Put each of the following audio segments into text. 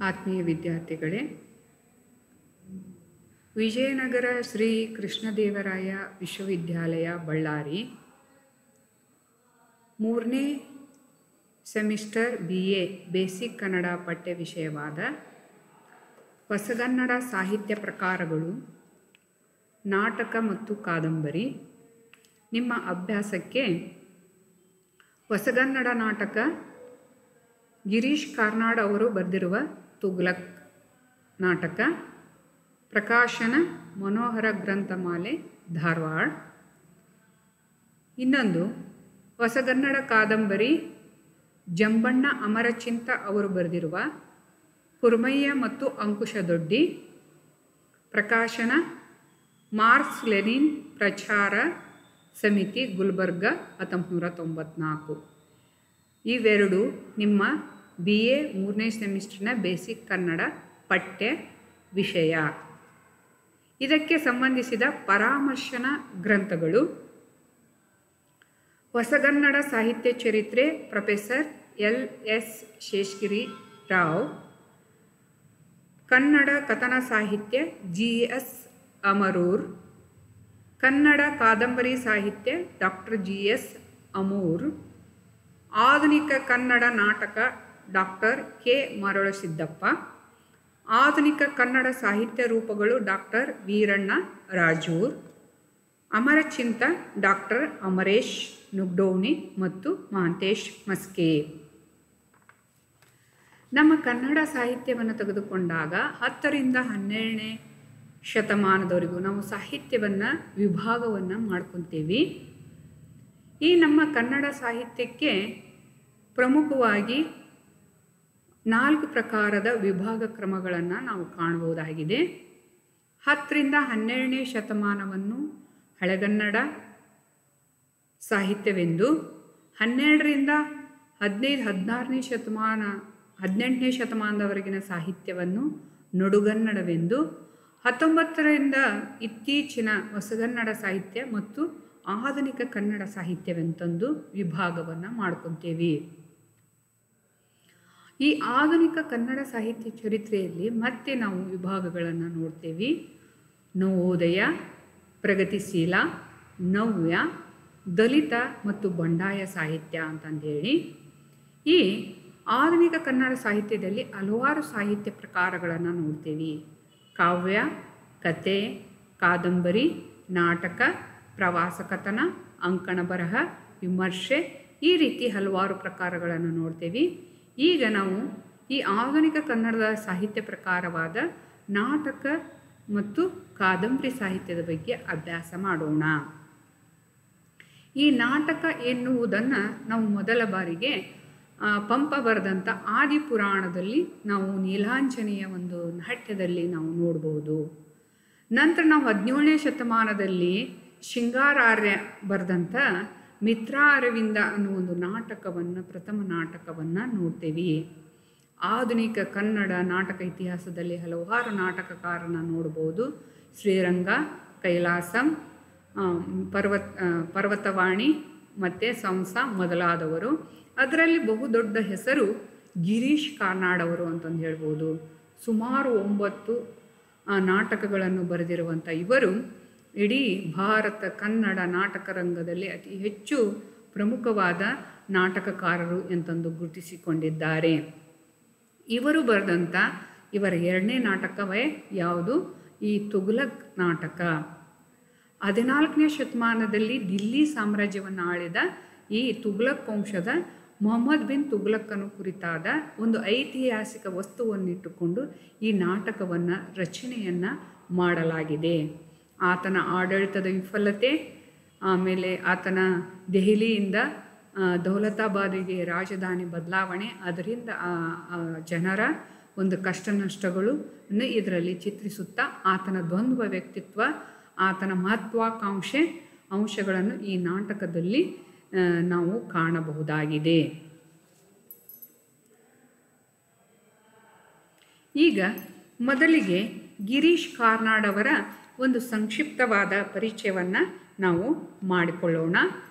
ಆತ್ಮೀಯ ವಿದ್ಯಾರ್ಥಿಗಳೇ, ವಿಜಯನಗರ ಶ್ರೀ ಕೃಷ್ಣದೇವರಾಯ ವಿಶ್ವವಿದ್ಯಾಲಯ ಬಳ್ಳಾರಿ 3ನೇ ಸೆಮಿಸ್ಟರ್ BA ಬೇಸಿಕ್ ಕನ್ನಡ ಪಠ್ಯ ವಿಷಯವಾದ ಹೊಸಗನ್ನಡ ಸಾಹಿತ್ಯ ಪ್ರಕಾರಗಳು, ನಾಟಕ ಮತ್ತು ಕಾದಂಬರಿ ನಿಮ್ಮ ಅಭ್ಯಾಸಕ್ಕೆ ಹೊಸಗನ್ನಡ ನಾಟಕ ಗಿರೀಶ್ ಕಾರ್ನಾಡ್ ಅವರು ಬರೆದಿರುವ ತುಘಲಕ್ ನಾಟಕ, ಪ್ರಕಾಶನ ಮನೋಹರ ಗ್ರಂಥಮಾಲೆ, ಧಾರವಾಡ. ಇನ್ನೊಂದು ಹೊಸಗನ್ನಡ ಕಾದಂಬರಿ ಜಂಬಣ್ಣ ಅಮರಚಿಂತ ಅವರು ಬರೆದಿರುವ ಕುರ್ಮಯ್ಯ ಮತ್ತು ಅಂಕುಶದೊಡ್ಡಿ, ಪ್ರಕಾಶನ ಮಾರ್ಕ್ಸ್ ಲೆನಿನ್ ಪ್ರಚಾರ ಸಮಿತಿ, ಗುಲ್ಬರ್ಗ 1994. ಇವೆರಡು ನಿಮ್ಮ BA 3ನೇ ಸೆಮಿಸ್ಟರ್ನ ಬೇಸಿಕ್ ಕನ್ನಡ ಪಠ್ಯ ವಿಷಯ. ಇದಕ್ಕೆ ಸಂಬಂಧಿಸಿದ ಪರಾಮರ್ಶನ ಗ್ರಂಥಗಳು: ಹೊಸಗನ್ನಡ ಸಾಹಿತ್ಯ ಚರಿತ್ರೆ ಪ್ರೊಫೆಸರ್ LS ಶೇಷಗಿರಿ ರಾವ್, ಕನ್ನಡ ಕಥನ ಸಾಹಿತ್ಯ GS ಅಮರೂರ್, ಕನ್ನಡ ಕಾದಂಬರಿ ಸಾಹಿತ್ಯ ಡಾಕ್ಟರ್ GS ಅಮೂರ್, ಆಧುನಿಕ ಕನ್ನಡ ನಾಟಕ ಡಾಕ್ಟರ್ K ಮರಳುಸಿದ್ದಪ್ಪ, ಆಧುನಿಕ ಕನ್ನಡ ಸಾಹಿತ್ಯ ರೂಪಗಳು ಡಾಕ್ಟರ್ ವೀರಣ್ಣ ರಾಜೂರ್, ಅಮರಚಿಂತ ಡಾಕ್ಟರ್ ಅಮರೇಶ್ ನುಗ್ಡೋಣಿ ಮತ್ತು ಮಹಾಂತೇಶ್ ಮಸ್ಕೆ. ನಮ್ಮ ಕನ್ನಡ ಸಾಹಿತ್ಯವನ್ನು ತೆಗೆದುಕೊಂಡಾಗ 10ರಿಂದ 12ನೇ ಶತಮಾನದವರೆಗೂ ನಾವು ಸಾಹಿತ್ಯವನ್ನು ವಿಭಾಗವನ್ನು ಮಾಡ್ಕೊತೀವಿ. ಈ ನಮ್ಮ ಕನ್ನಡ ಸಾಹಿತ್ಯಕ್ಕೆ ಪ್ರಮುಖವಾಗಿ 4 ಪ್ರಕಾರದ ವಿಭಾಗ ಕ್ರಮಗಳನ್ನು ನಾವು ಕಾಣಬಹುದಾಗಿದೆ. 10ರಿಂದ 12ನೇ ಶತಮಾನವನ್ನು ಹಳೆಗನ್ನಡ ಸಾಹಿತ್ಯವೆಂದು, 12ರಿಂದ 18ನೇ ಶತಮಾನದವರೆಗಿನ ಸಾಹಿತ್ಯವನ್ನು ನಡುಗನ್ನಡವೆಂದು, 19ರಿಂದ ಇತ್ತೀಚಿನ ಹೊಸಗನ್ನಡ ಸಾಹಿತ್ಯ ಮತ್ತು ಆಧುನಿಕ ಕನ್ನಡ ಸಾಹಿತ್ಯವೆಂತಂದು ವಿಭಾಗವನ್ನು ಮಾಡ್ಕೊತೀವಿ. ಈ ಆಧುನಿಕ ಕನ್ನಡ ಸಾಹಿತ್ಯ ಚರಿತ್ರೆಯಲ್ಲಿ ಮತ್ತೆ ನಾವು ವಿಭಾಗಗಳನ್ನು ನೋಡ್ತೇವೆ. ನವೋದಯ, ಪ್ರಗತಿಶೀಲ, ನವ್ಯ, ದಲಿತ ಮತ್ತು ಬಂಡಾಯ ಸಾಹಿತ್ಯ ಅಂತಂದೇಳಿ ಈ ಆಧುನಿಕ ಕನ್ನಡ ಸಾಹಿತ್ಯದಲ್ಲಿ ಹಲವಾರು ಸಾಹಿತ್ಯ ಪ್ರಕಾರಗಳನ್ನು ನೋಡ್ತೇವೆ. ಕಾವ್ಯ, ಕತೆ, ಕಾದಂಬರಿ, ನಾಟಕ, ಪ್ರವಾಸ ಕಥನ, ಅಂಕಣ ಬರಹ, ವಿಮರ್ಶೆ, ಈ ರೀತಿ ಹಲವಾರು ಪ್ರಕಾರಗಳನ್ನು ನೋಡ್ತೇವೆ. ಈಗ ನಾವು ಈ ಆಧುನಿಕ ಕನ್ನಡದ ಸಾಹಿತ್ಯ ಪ್ರಕಾರವಾದ ನಾಟಕ ಮತ್ತು ಕಾದಂಬರಿ ಸಾಹಿತ್ಯದ ಬಗ್ಗೆ ಅಭ್ಯಾಸ ಮಾಡೋಣ. ಈ ನಾಟಕ ಎನ್ನುವುದನ್ನು ನಾವು ಮೊದಲ ಬಾರಿಗೆ ಪಂಪ ಬರೆದಂಥ ಆದಿಪುರಾಣದಲ್ಲಿ ನಾವು ನೀಲಾಂಜನೆಯ ಒಂದು ನಾಟ್ಯದಲ್ಲಿ ನಾವು ನೋಡಬಹುದು. ನಂತರ ನಾವು 17ನೇ ಶತಮಾನದಲ್ಲಿ ಶೃಂಗಾರಾರ್ಯ ಬರೆದಂಥ ಮಿತ್ರಾರವಿಂದ ಅನ್ನೋ ಒಂದು ನಾಟಕವನ್ನು, ಪ್ರಥಮ ನಾಟಕವನ್ನು ನೋಡ್ತೇವೆ. ಆಧುನಿಕ ಕನ್ನಡ ನಾಟಕ ಇತಿಹಾಸದಲ್ಲಿ ಹಲವಾರು ನಾಟಕಕಾರನ ನೋಡ್ಬೋದು. ಶ್ರೀರಂಗ, ಕೈಲಾಸಂ, ಪರ್ವತವಾಣಿ ಮತ್ತು ಸಂಸ ಮೊದಲಾದವರು. ಅದರಲ್ಲಿ ಬಹುದೊಡ್ಡ ಹೆಸರು ಗಿರೀಶ್ ಕಾರ್ನಾಡ್ ಅವರು ಅಂತಂದು ಹೇಳ್ಬೋದು. ಸುಮಾರು 9 ನಾಟಕಗಳನ್ನು ಬರೆದಿರುವಂಥ ಇವರು ಇಡೀ ಭಾರತ ಕನ್ನಡ ನಾಟಕ ರಂಗದಲ್ಲಿ ಅತಿ ಹೆಚ್ಚು ಪ್ರಮುಖವಾದ ನಾಟಕಕಾರರು ಎಂತಂದು ಗುರುತಿಸಿಕೊಂಡಿದ್ದಾರೆ. ಇವರು ಬರೆದಂಥ ಇವರ 2ನೇ ನಾಟಕವೇ ಯಾವುದು? ಈ ತುಘಲಕ್ ನಾಟಕ. 14ನೇ ಶತಮಾನದಲ್ಲಿ ದಿಲ್ಲಿ ಸಾಮ್ರಾಜ್ಯವನ್ನು ಆಳಿದ ಈ ತುಘಲಕ್ ವಂಶದ ಮೊಹಮ್ಮದ್ ಬಿನ್ ತುಘಲಕ್ಕನು ಕುರಿತಾದ ಒಂದು ಐತಿಹಾಸಿಕ ವಸ್ತುವನ್ನಿಟ್ಟುಕೊಂಡು ಈ ನಾಟಕವನ್ನು ರಚನೆಯನ್ನು ಮಾಡಲಾಗಿದೆ. ಆತನ ಆಡಳಿತದ ವಿಫಲತೆ, ಆಮೇಲೆ ಆತನ ದೆಹಲಿಯಿಂದ ದೌಲತಾಬಾದಿಗೆ ರಾಜಧಾನಿ ಬದಲಾವಣೆ, ಅದರಿಂದ ಜನರ ಒಂದು ಕಷ್ಟ ನಷ್ಟಗಳನ್ನು ಇದರಲ್ಲಿ ಚಿತ್ರಿಸುತ್ತಾ ಆತನ ದ್ವಂದ್ವ ವ್ಯಕ್ತಿತ್ವ, ಆತನ ಮಹತ್ವಾಕಾಂಕ್ಷೆ ಅಂಶಗಳನ್ನು ಈ ನಾಟಕದಲ್ಲಿ ನಾವು ಕಾಣಬಹುದಾಗಿದೆ. ಈಗ ಮೊದಲಿಗೆ ಗಿರೀಶ್ ಕಾರ್ನಾಡ್ ಅವರ ಒಂದು ಸಂಕ್ಷಿಪ್ತವಾದ ಪರಿಚಯವನ್ನು ನಾವು ಮಾಡಿಕೊಳ್ಳೋಣ.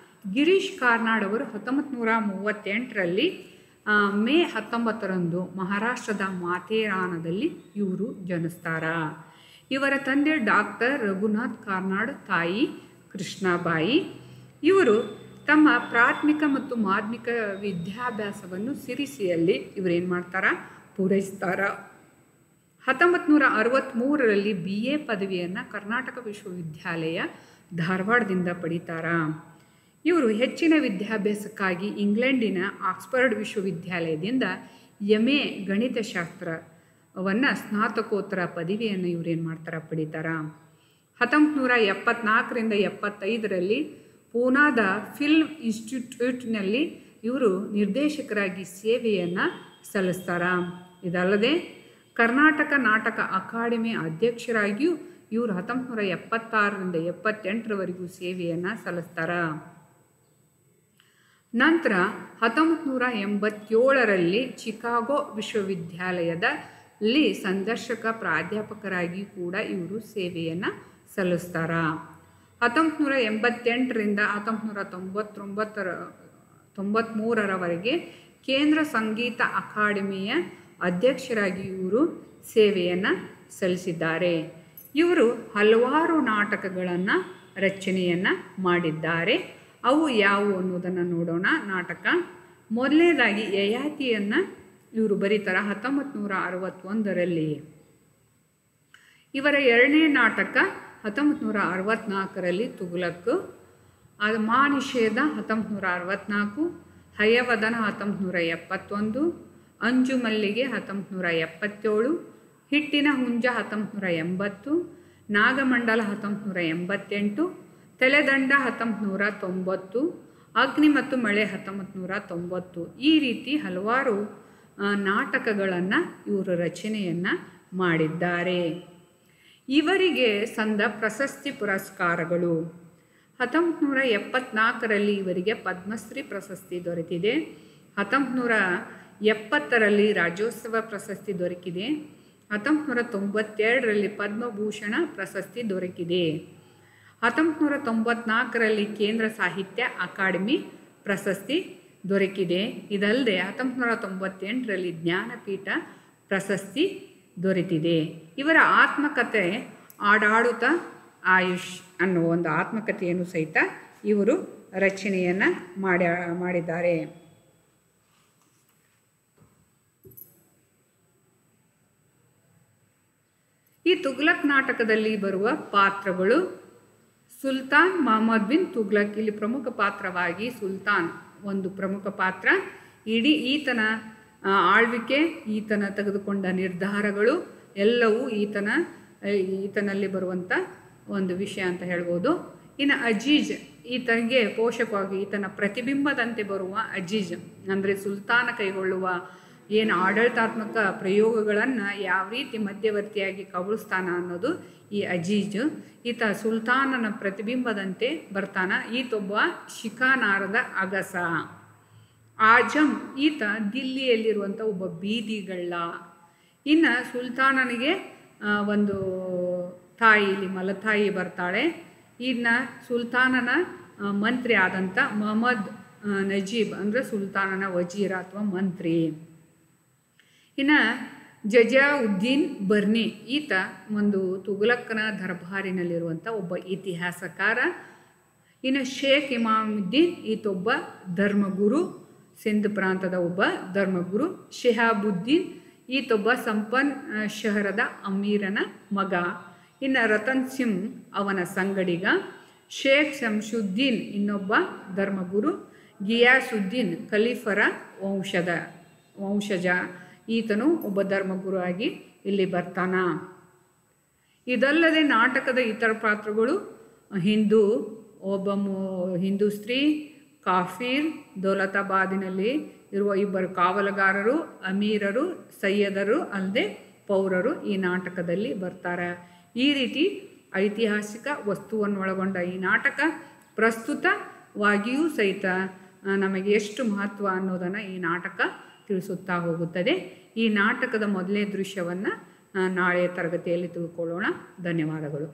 ಗಿರೀಶ್ ಕಾರ್ನಾಡ್ ಅವರು 1938ರಲ್ಲಿ ಮೇ 19ರಂದು ಮಹಾರಾಷ್ಟ್ರದ ಮಾಥೇರಾನದಲ್ಲಿ ಇವರು ಜನಿಸ್ತಾರ. ಇವರ ತಂದೆ ಡಾಕ್ಟರ್ ರಘುನಾಥ್ ಕಾರ್ನಾಡ್, ತಾಯಿ ಕೃಷ್ಣಾಬಾಯಿ. ಇವರು ತಮ್ಮ ಪ್ರಾಥಮಿಕ ಮತ್ತು ಮಾಧ್ಯಮಿಕ ವಿದ್ಯಾಭ್ಯಾಸವನ್ನು ಸಿರಿಸಿಯಲ್ಲಿ ಇವರೇನು ಮಾಡ್ತಾರ, ಪೂರೈಸ್ತಾರ. 1963ರಲ್ಲಿ BA ಪದವಿಯನ್ನು ಕರ್ನಾಟಕ ವಿಶ್ವವಿದ್ಯಾಲಯ ಧಾರವಾಡದಿಂದ ಪಡಿತಾರ. ಇವರು ಹೆಚ್ಚಿನ ವಿದ್ಯಾಭ್ಯಾಸಕ್ಕಾಗಿ ಇಂಗ್ಲೆಂಡಿನ ಆಕ್ಸ್ಫರ್ಡ್ ವಿಶ್ವವಿದ್ಯಾಲಯದಿಂದ MA ಗಣಿತಶಾಸ್ತ್ರವನ್ನು ಸ್ನಾತಕೋತ್ತರ ಪದವಿಯನ್ನು ಇವರೇನು ಮಾಡ್ತಾರ, ಪಡಿತಾರ. 1974ರಿಂದ 75ರಲ್ಲಿ ಪೂನಾದ ಫಿಲ್ಮ್ ಇನ್ಸ್ಟಿಟ್ಯೂಟ್ನಲ್ಲಿ ಇವರು ನಿರ್ದೇಶಕರಾಗಿ ಸೇವೆಯನ್ನು ಸಲ್ಲಿಸ್ತಾರ. ಇದಲ್ಲದೆ ಕರ್ನಾಟಕ ನಾಟಕ ಅಕಾಡೆಮಿ ಅಧ್ಯಕ್ಷರಾಗಿಯೂ ಇವರು 1976ರಿಂದ 78ರವರೆಗೂ ಸೇವೆಯನ್ನು ಸಲ್ಲಿಸ್ತಾರ. ನಂತರ 1987ರಲ್ಲಿ ಚಿಕಾಗೋ ವಿಶ್ವವಿದ್ಯಾಲಯದಲ್ಲಿ ಸಂದರ್ಶಕ ಪ್ರಾಧ್ಯಾಪಕರಾಗಿ ಕೂಡ ಇವರು ಸೇವೆಯನ್ನು ಸಲ್ಲಿಸ್ತಾರ. 1988ರಿಂದ 1993ರವರೆಗೆ ಕೇಂದ್ರ ಸಂಗೀತ ಅಕಾಡೆಮಿಯ ಅಧ್ಯಕ್ಷರಾಗಿ ಇವರು ಸೇವೆಯನ್ನು ಸಲ್ಲಿಸಿದ್ದಾರೆ. ಇವರು ಹಲವಾರು ನಾಟಕಗಳನ್ನು ರಚನೆಯನ್ನು ಮಾಡಿದ್ದಾರೆ. ಅವು ಯಾವುವು ಅನ್ನೋದನ್ನು ನೋಡೋಣ. ನಾಟಕ ಮೊದಲನೇದಾಗಿ ಯಯಾತಿಯನ್ನು ಇವರು ಬರೀತಾರೆ 1961ರಲ್ಲಿ. ಇವರ ಎರಡನೇ ನಾಟಕ 1964ರಲ್ಲಿ ತುಘಲಕ್, ಅದು ಮಾನಿಷೇಧ 1964, ಹಯವದನ 1971, ಅಂಜು ಮಲ್ಲಿಗೆ 1977, ಹಿಟ್ಟಿನ ಹುಂಜ 1980, ನಾಗಮಂಡಲ 1988, ತಲೆದಂಡ 1990, ಅಗ್ನಿ ಮತ್ತು ಮಳೆ 1990. ಈ ರೀತಿ ಹಲವಾರು ನಾಟಕಗಳನ್ನು ಇವರು ರಚನೆಯನ್ನು ಮಾಡಿದ್ದಾರೆ. ಇವರಿಗೆ ಸಂದ ಪ್ರಶಸ್ತಿ ಪುರಸ್ಕಾರಗಳು: 1974ರಲ್ಲಿ ಇವರಿಗೆ ಪದ್ಮಶ್ರೀ ಪ್ರಶಸ್ತಿ ದೊರೆತಿದೆ. 1970ರಲ್ಲಿ ರಾಜ್ಯೋತ್ಸವ ಪ್ರಶಸ್ತಿ ದೊರಕಿದೆ. 1992ರಲ್ಲಿ ಪದ್ಮಭೂಷಣ ಪ್ರಶಸ್ತಿ ದೊರಕಿದೆ. 1994ರಲ್ಲಿ ಕೇಂದ್ರ ಸಾಹಿತ್ಯ ಅಕಾಡೆಮಿ ಪ್ರಶಸ್ತಿ ದೊರಕಿದೆ. ಇದಲ್ಲದೆ 1998ರಲ್ಲಿ ಜ್ಞಾನಪೀಠ ಪ್ರಶಸ್ತಿ ದೊರೆತಿದೆ. ಇವರ ಆತ್ಮಕಥೆ ಆಡಾಡುತ್ತ ಆಯುಷ್ ಅನ್ನುವ ಒಂದು ಆತ್ಮಕಥೆಯನ್ನು ಸಹಿತ ಇವರು ರಚನೆಯನ್ನು ಮಾಡಿದ್ದಾರೆ. ಈ ತುಘಲಕ್ ನಾಟಕದಲ್ಲಿ ಬರುವ ಪಾತ್ರಗಳು: ಸುಲ್ತಾನ್ ಮೊಹಮ್ಮದ್ ಬಿನ್ ತುಘಲಕ್, ಇಲ್ಲಿ ಪ್ರಮುಖ ಪಾತ್ರವಾಗಿ ಸುಲ್ತಾನ್ ಒಂದು ಪ್ರಮುಖ ಪಾತ್ರ. ಇಡೀ ಈತನ ಆಳ್ವಿಕೆ, ಈತನ ತೆಗೆದುಕೊಂಡ ನಿರ್ಧಾರಗಳು ಎಲ್ಲವೂ ಈತನಲ್ಲಿ ಬರುವಂಥ ಒಂದು ವಿಷಯ ಅಂತ ಹೇಳ್ಬೋದು. ಇನ್ನು ಅಜೀಜ್, ಈತನಿಗೆ ಪೋಷಕವಾಗಿ ಈತನ ಪ್ರತಿಬಿಂಬದಂತೆ ಬರುವ ಅಜೀಜ್ ಅಂದರೆ ಸುಲ್ತಾನ ಕೈಗೊಳ್ಳುವ ಏನು ಆಡಳಿತಾತ್ಮಕ ಪ್ರಯೋಗಗಳನ್ನು ಯಾವ ರೀತಿ ಮಧ್ಯವರ್ತಿಯಾಗಿ ಕಬಳಿಸ್ತಾನ ಅನ್ನೋದು ಈ ಅಜೀಜ್. ಈತ ಸುಲ್ತಾನನ ಪ್ರತಿಬಿಂಬದಂತೆ ಬರ್ತಾನ. ಈತೊಬ್ಬ ಶಿಖಾನಾರದ ಅಗಸ. ಆಜಮ್, ಈತ ದಿಲ್ಲಿಯಲ್ಲಿರುವಂಥ ಒಬ್ಬ ಬೀದಿಗಳ್ಳ. ಇನ್ನು ಸುಲ್ತಾನನಿಗೆ ಒಂದು ತಾಯಿ, ಇಲ್ಲಿ ಮಲತಾಯಿ ಬರ್ತಾಳೆ. ಇನ್ನು ಸುಲ್ತಾನನ ಮಂತ್ರಿ ಆದಂಥ ಮೊಹಮ್ಮದ್ ನಜೀಬ್ ಅಂದರೆ ಸುಲ್ತಾನನ ವಜೀರ ಅಥವಾ ಮಂತ್ರಿ. ಇನ್ನು ಜಜಾಉದ್ದೀನ್ ಬರ್ನಿ, ಈತ ಒಂದು ತುಘಲಕ್ಕನ ದರ್ಬಾರಿನಲ್ಲಿರುವಂಥ ಒಬ್ಬ ಇತಿಹಾಸಕಾರ. ಇನ್ನು ಶೇಖ್ ಇಮಾಮುದ್ದೀನ್, ಈತೊಬ್ಬ ಧರ್ಮಗುರು, ಸಿಂಧ್ ಪ್ರಾಂತದ ಒಬ್ಬ ಧರ್ಮಗುರು. ಶಿಹಾಬುದ್ದೀನ್, ಈತೊಬ್ಬ ಸಂಪನ್ ಶಹರದ ಅಮೀರನ ಮಗ. ಇನ್ನು ರತನ್ ಸಿಂಗ್ ಅವನ ಸಂಗಡಿಗ. ಶೇಖ್ ಶಂಶುದ್ದೀನ್ ಇನ್ನೊಬ್ಬ ಧರ್ಮಗುರು. ಗಿಯಾಸುದ್ದೀನ್ ಖಲೀಫರ ವಂಶಜ, ಈತನು ಒಬ್ಬ ಧರ್ಮಗುರು ಆಗಿ ಇಲ್ಲಿ ಬರ್ತಾನ. ಇದಲ್ಲದೆ ನಾಟಕದ ಇತರ ಪಾತ್ರಗಳು: ಹಿಂದೂ ಸ್ತ್ರೀ, ಕಾಫೀರ್, ದೌಲತಾಬಾದಿನಲ್ಲಿ ಇರುವ ಇಬ್ಬರು ಕಾವಲುಗಾರರು, ಅಮೀರರು, ಸಯ್ಯದರು ಅಲ್ಲದೆ ಪೌರರು ಈ ನಾಟಕದಲ್ಲಿ ಬರ್ತಾರೆ. ಈ ರೀತಿ ಐತಿಹಾಸಿಕ ವಸ್ತುವನ್ನು ಒಳಗೊಂಡ ಈ ನಾಟಕ ಪ್ರಸ್ತುತವಾಗಿಯೂ ಸಹಿತ ನಮಗೆ ಎಷ್ಟು ಮಹತ್ವ ಅನ್ನೋದನ್ನು ಈ ನಾಟಕ ತಿಳಿಸುತ್ತಾ ಹೋಗುತ್ತದೆ. ಈ ನಾಟಕದ ಮೊದಲನೇ ದೃಶ್ಯವನ್ನು ನಾಳೆಯ ತರಗತಿಯಲ್ಲಿ ತಿಳ್ಕೊಳ್ಳೋಣ. ಧನ್ಯವಾದಗಳು.